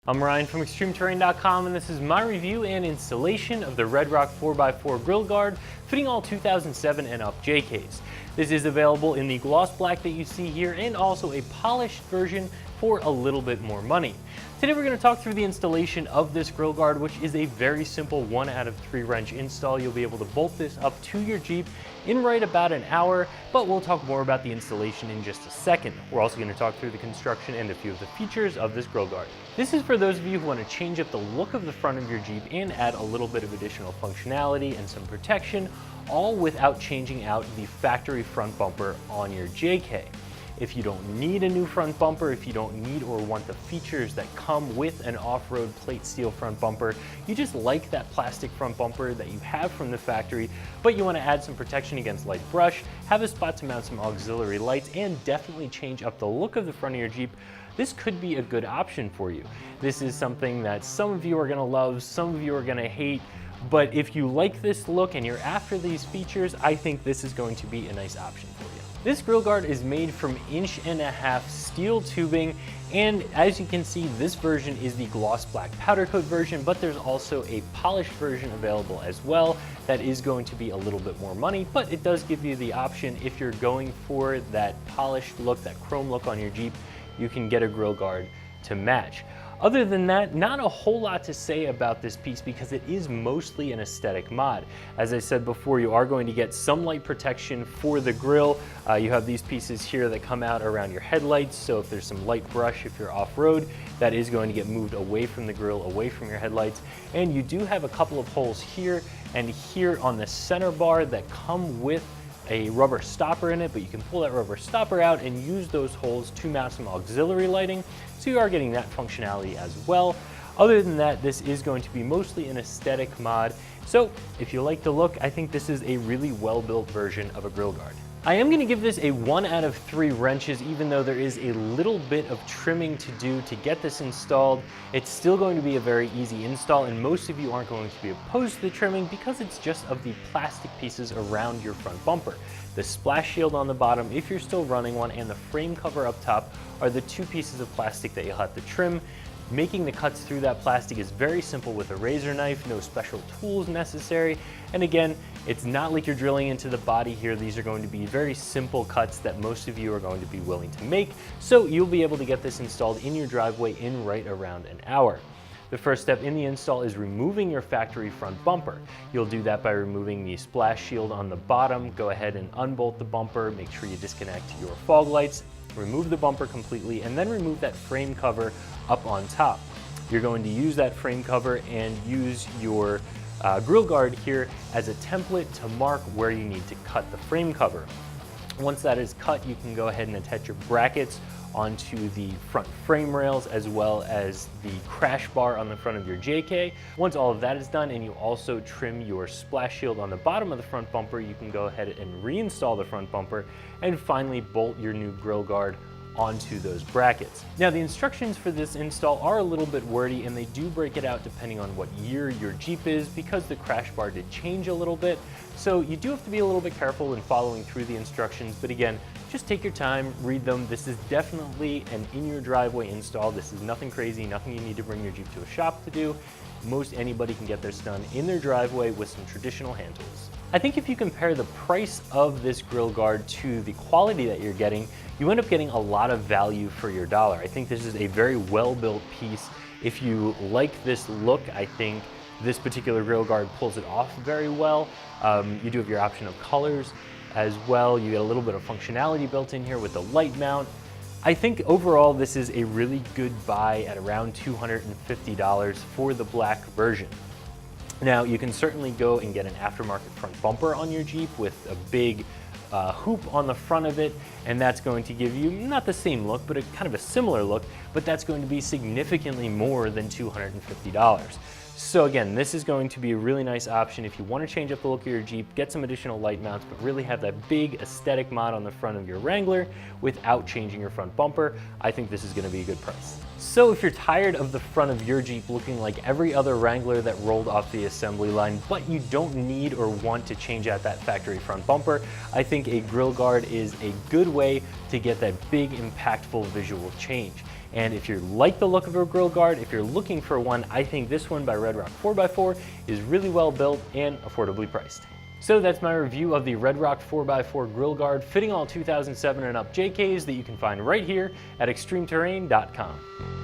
I'm Ryan from ExtremeTerrain.com, and this is my review and installation of the RedRock 4x4 Grille Guard fitting all 2007 and up JKs. This is available in the gloss black that you see here and also a polished version for a little bit more money. Today we're going to talk through the installation of this grille guard, which is a very simple 1 out of 3 wrench install. You'll be able to bolt this up to your Jeep in right about an hour, but we'll talk more about the installation in just a second. We're also going to talk through the construction and a few of the features of this grille guard. This is for those of you who want to change up the look of the front of your Jeep and add a little bit of additional functionality and some protection, all without changing out the factory front bumper on your JK. If you don't need a new front bumper, if you don't need or want the features that come with an off-road plate steel front bumper, you just like that plastic front bumper that you have from the factory, but you want to add some protection against light brush, have a spot to mount some auxiliary lights, and definitely change up the look of the front of your Jeep, this could be a good option for you. This is something that some of you are going to love, some of you are going to hate, but if you like this look and you're after these features, I think this is going to be a nice option for you. This grille guard is made from 1.5" steel tubing, and as you can see, this version is the gloss black powder coat version, but there's also a polished version available as well that is going to be a little bit more money, but it does give you the option if you're going for that polished look, that chrome look on your Jeep, you can get a grille guard to match. Other than that, not a whole lot to say about this piece because it is mostly an aesthetic mod. As I said before, you are going to get some light protection for the grille. You have these pieces here that come out around your headlights, so if there's some light brush, if you're off-road, that is going to get moved away from the grille, away from your headlights. And you do have a couple of holes here and here on the center bar that come with a rubber stopper in it, but you can pull that rubber stopper out and use those holes to mount some auxiliary lighting, so you are getting that functionality as well. Other than that, this is going to be mostly an aesthetic mod, so if you like the look, I think this is a really well-built version of a grille guard. I am going to give this a 1 out of 3 wrenches, even though there is a little bit of trimming to do to get this installed. It's still going to be a very easy install, and most of you aren't going to be opposed to the trimming because it's just of the plastic pieces around your front bumper. The splash shield on the bottom, if you're still running one, and the frame cover up top are the 2 pieces of plastic that you'll have to trim. Making the cuts through that plastic is very simple with a razor knife, no special tools necessary. And again, it's not like you're drilling into the body here. These are going to be very simple cuts that most of you are going to be willing to make. So you'll be able to get this installed in your driveway in right around an hour. The first step in the install is removing your factory front bumper. You'll do that by removing the splash shield on the bottom. Go ahead and unbolt the bumper, make sure you disconnect your fog lights, remove the bumper completely, and then remove that frame cover up on top. You're going to use that frame cover and use your grille guard here as a template to mark where you need to cut the frame cover. Once that is cut, you can go ahead and attach your brackets onto the front frame rails as well as the crash bar on the front of your JK. Once all of that is done and you also trim your splash shield on the bottom of the front bumper, you can go ahead and reinstall the front bumper and finally bolt your new grille guard onto those brackets. Now the instructions for this install are a little bit wordy and they do break it out depending on what year your Jeep is because the crash bar did change a little bit. So you do have to be a little bit careful in following through the instructions, but again, just take your time, read them. This is definitely an in your driveway install. This is nothing crazy, nothing you need to bring your Jeep to a shop to do. Most anybody can get this done in their driveway with some traditional hand tools. I think if you compare the price of this grille guard to the quality that you're getting, you end up getting a lot of value for your dollar. I think this is a very well-built piece. If you like this look, I think this particular grille guard pulls it off very well. You do have your option of colors as well. You get a little bit of functionality built in here with the light mount. I think overall this is a really good buy at around $250 for the black version. Now you can certainly go and get an aftermarket front bumper on your Jeep with a big hoop on the front of it, and that's going to give you not the same look, but a kind of a similar look, but that's going to be significantly more than $250. So again, this is going to be a really nice option if you want to change up the look of your Jeep, get some additional light mounts, but really have that big aesthetic mod on the front of your Wrangler without changing your front bumper. I think this is going to be a good price. So if you're tired of the front of your Jeep looking like every other Wrangler that rolled off the assembly line, but you don't need or want to change out that factory front bumper, I think a grille guard is a good way to get that big impactful visual change. And if you like the look of a grille guard, if you're looking for one, I think this one by RedRock 4x4 is really well built and affordably priced. So that's my review of the RedRock 4x4 Grille Guard fitting all 2007 and up JKs that you can find right here at ExtremeTerrain.com.